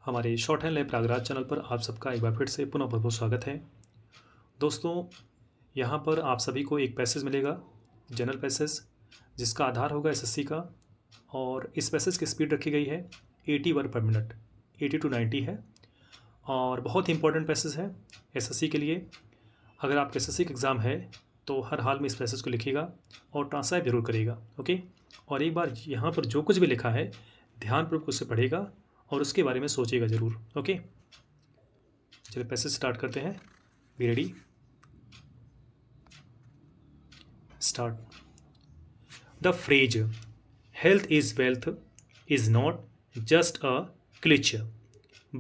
हमारे short hand lab Prayagraj channel पर आप सबका एक बार फिर से पुनः बहुत बहुत स्वागत है। दोस्तों, यहाँ पर आप सभी को एक पैसेज मिलेगा, जनरल पैसेज, जिसका आधार होगा एसएससी का। और इस पैसेज की स्पीड रखी गई है 80 वर्ड पर मिनट, 80 to 90 है। और बहुत ही इंपॉर्टेंट पैसेज है एसएससी के लिए। अगर आपका एसएससी का एग्ज़ाम है तो हर हाल में इस पैसेज को लिखिएगा और ट्रांसलेट जरूर करिएगा, ओके। और एक बार यहाँ पर जो कुछ भी लिखा है ध्यानपूर्वक उसे पढ़ेगा और उसके बारे में सोचिएगा ज़रूर, ओके। चलिए पैसेज स्टार्ट करते हैं। Be ready, start. The phrase health is wealth is not just a cliche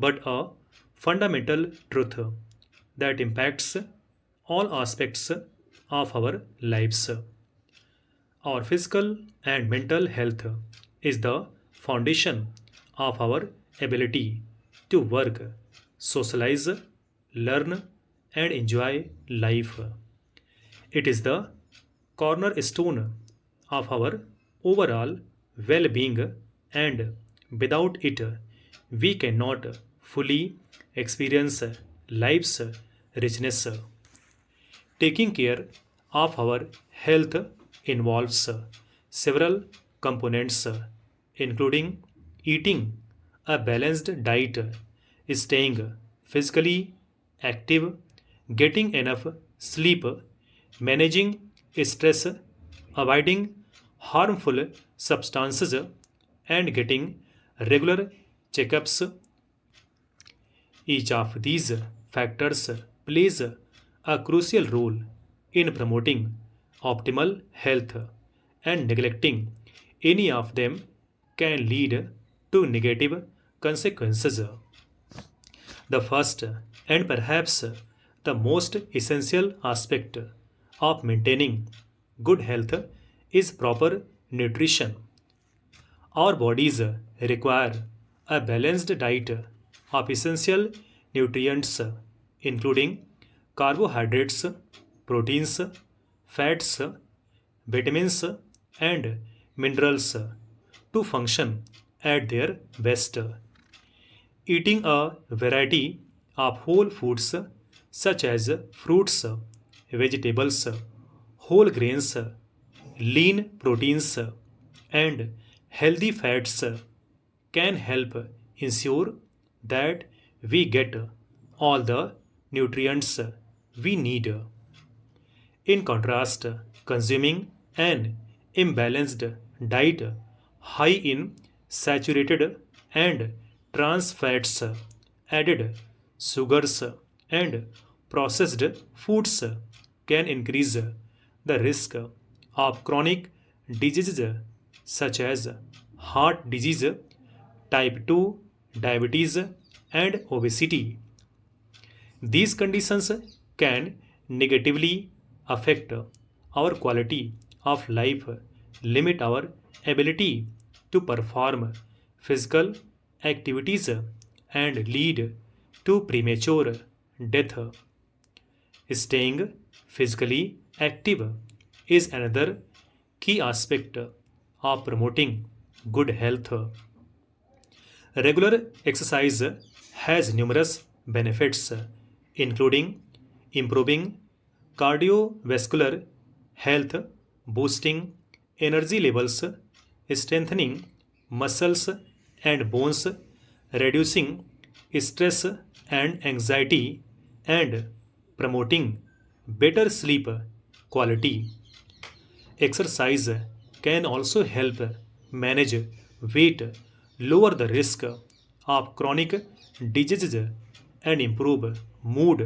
but a fundamental truth that impacts all aspects of our lives. Our physical and mental health is the foundation of our ability to work, socialize, learn, and enjoy life. It is the cornerstone of our overall well being, and without it, we cannot fully experience life's richness. Taking care of our health involves several components, including eating a balanced diet, staying physically active, getting enough sleep, managing stress, avoiding harmful substances, and getting regular checkups. Each of these factors plays a crucial role in promoting optimal health, and neglecting any of them can lead to negative consequences. The first and perhaps the most essential aspect of maintaining good health is proper nutrition. Our bodies require a balanced diet of essential nutrients, including carbohydrates, proteins, fats, vitamins, and minerals, to function at their best. Eating a variety of whole foods such as fruits, vegetables, whole grains, lean proteins, and healthy fats can help ensure that we get all the nutrients we need. In contrast, consuming an imbalanced diet high in saturated and trans fats, added sugars, and processed foods can increase the risk of chronic diseases such as heart disease, type 2 diabetes, and obesity. These conditions can negatively affect our quality of life, limit our ability to perform physical activities, and lead to premature death. Staying physically active is another key aspect of promoting good health. Regular exercise has numerous benefits, including improving cardiovascular health, boosting energy levels, strengthening muscles and bones, reducing stress and anxiety, and promoting better sleep quality. Exercise can also help manage weight, lower the risk of chronic diseases, and improve mood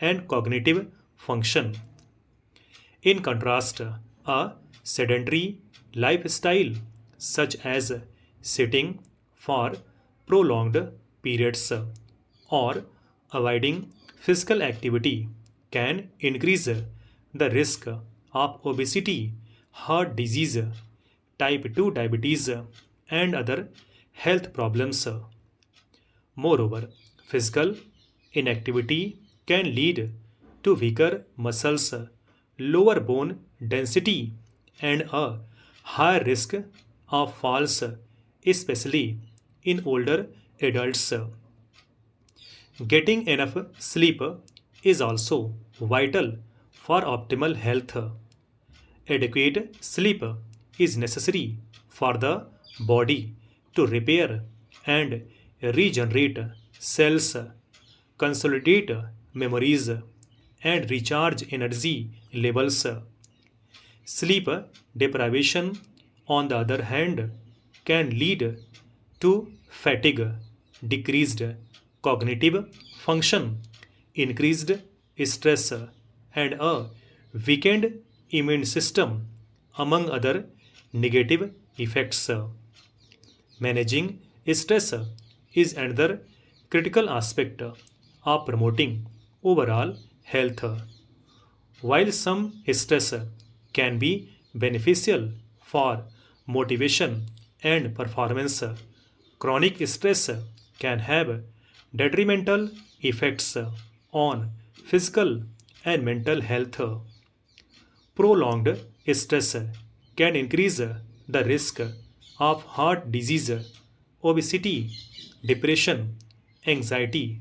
and cognitive function. In contrast, a sedentary lifestyle, such as sitting for prolonged periods or avoiding physical activity, can increase the risk of obesity, heart disease, type 2 diabetes, and other health problems. Moreover, physical inactivity can lead to weaker muscles, lower bone density, and a higher risk of falls, especially in older adults. Getting enough sleep is also vital for optimal health. Adequate sleep is necessary for the body to repair and regenerate cells, consolidate memories, and recharge energy levels. Sleep deprivation, on the other hand, can lead to fatigue, decreased cognitive function, increased stress, and a weakened immune system, among other negative effects. Managing stress is another critical aspect of promoting overall health. While some stress can be beneficial for motivation and performance, chronic stress can have detrimental effects on physical and mental health. Prolonged stress can increase the risk of heart disease, obesity, depression, anxiety,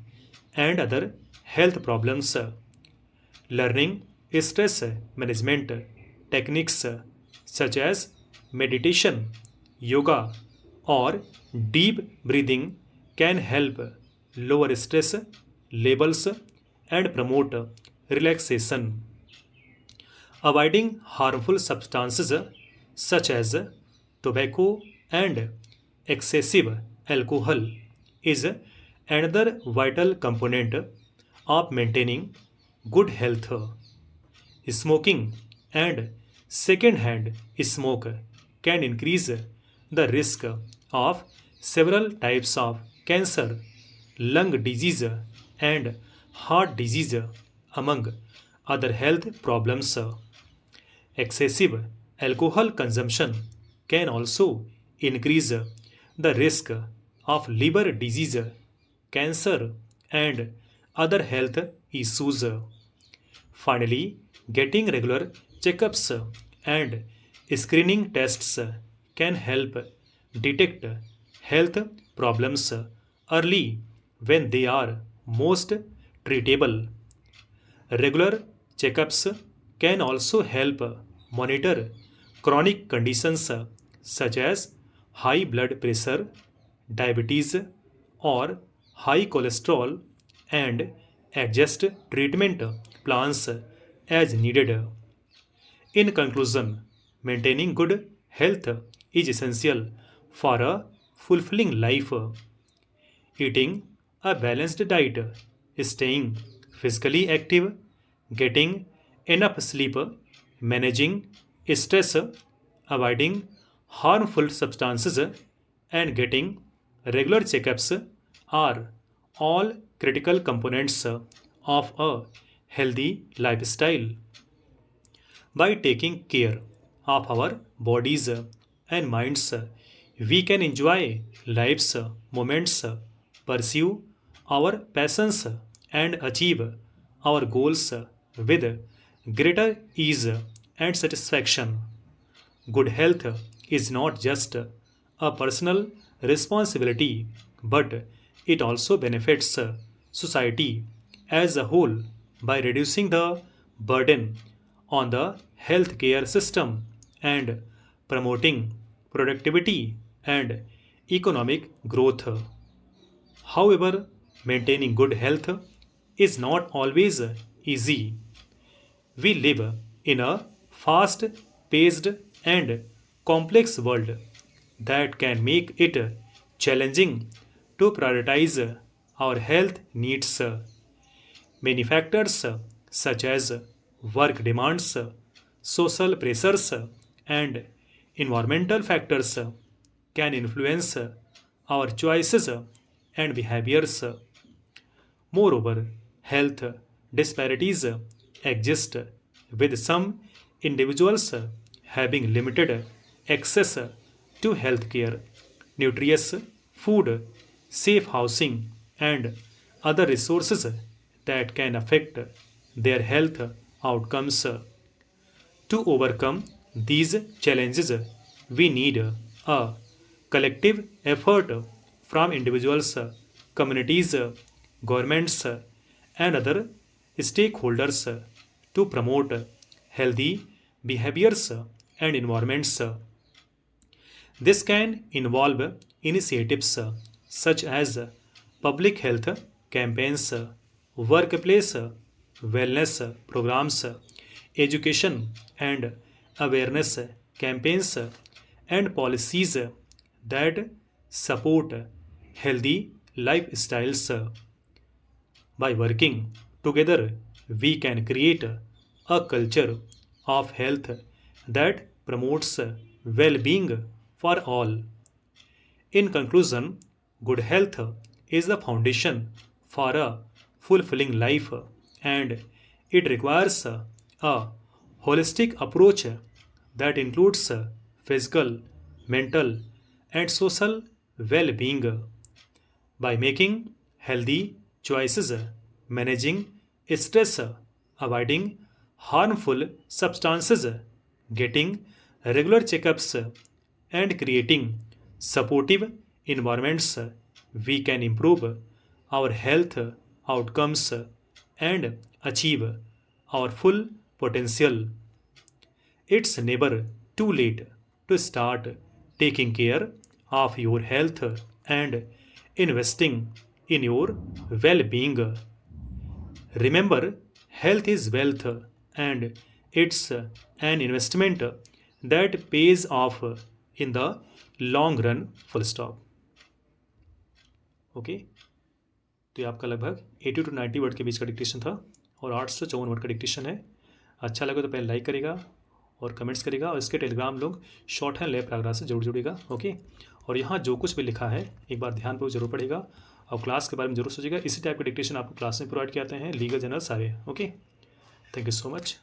and other health problems. Learning stress management techniques such as meditation, yoga, or deep breathing can help lower stress levels and promote relaxation. Avoiding harmful substances such as tobacco and excessive alcohol is another vital component of maintaining good health. Smoking and second-hand smoke can increase the risk of several types of cancer, lung disease, and heart disease, among other health problems. Excessive alcohol consumption can also increase the risk of liver disease, cancer, and other health issues. Finally, getting regular checkups and screening tests can help detect health problems early when they are most treatable. Regular checkups can also help monitor chronic conditions such as high blood pressure, diabetes, or high cholesterol and adjust treatment plans as needed. In conclusion, maintaining good health is essential for a fulfilling life. Eating a balanced diet, staying physically active, getting enough sleep, managing stress, avoiding harmful substances, and getting regular checkups are all critical components of a healthy lifestyle. By taking care of our bodies and minds, we can enjoy life's moments, pursue our passions, and achieve our goals with greater ease and satisfaction. Good health is not just a personal responsibility, but it also benefits society as a whole by reducing the burden on the healthcare system and promoting productivity and economic growth. However, maintaining good health is not always easy. We live in a fast paced and complex world that can make it challenging to prioritize our health needs. Many factors such as work demands, social pressures, and environmental factors can influence our choices and behaviors. Moreover, health disparities exist, with some individuals having limited access to healthcare, nutritious food, safe housing, and other resources that can affect their health outcomes. To overcome these challenges, we need a collective effort from individuals, communities, governments and other stakeholders to promote healthy behaviors and environments. This can involve initiatives such as public health campaigns, workplace wellness programs, education and awareness campaigns, and policies that support healthy lifestyles. By working together, we can create a culture of health that promotes well being for all. In conclusion, good health is the foundation for a fulfilling life, and it requires a holistic approach that includes physical, mental, and social well being. By making healthy choices, managing stress, avoiding harmful substances, getting regular checkups, and creating supportive environments, we can improve our health outcomes and achieve our full potential. It's never too late to start taking care of your health and investing in your well being. Remember, health is wealth and it's an investment that pays off in the long run. Full stop. Okay, तो ये आपका लगभग 80 to 90 word के बीच का dictation था और 8 से 54 word का डिक्टेशन है। अच्छा लगे तो पहले लाइक करेगा और कमेंट्स करेगा, और इसके टेलीग्राम लोग शॉर्ट हैंड लैब पैराग्राफ से जरूर जुड़ेगा। ओके, और यहाँ जो कुछ भी लिखा है एक बार ध्यान पर जरूर पढ़ेगा और क्लास के बारे में जरूर सोचेगा। इसी टाइप के डिक्टेशन आपको क्लास में प्रोवाइड किए जाते हैं, लीगल जनरल सारे। Okay, thank you so much.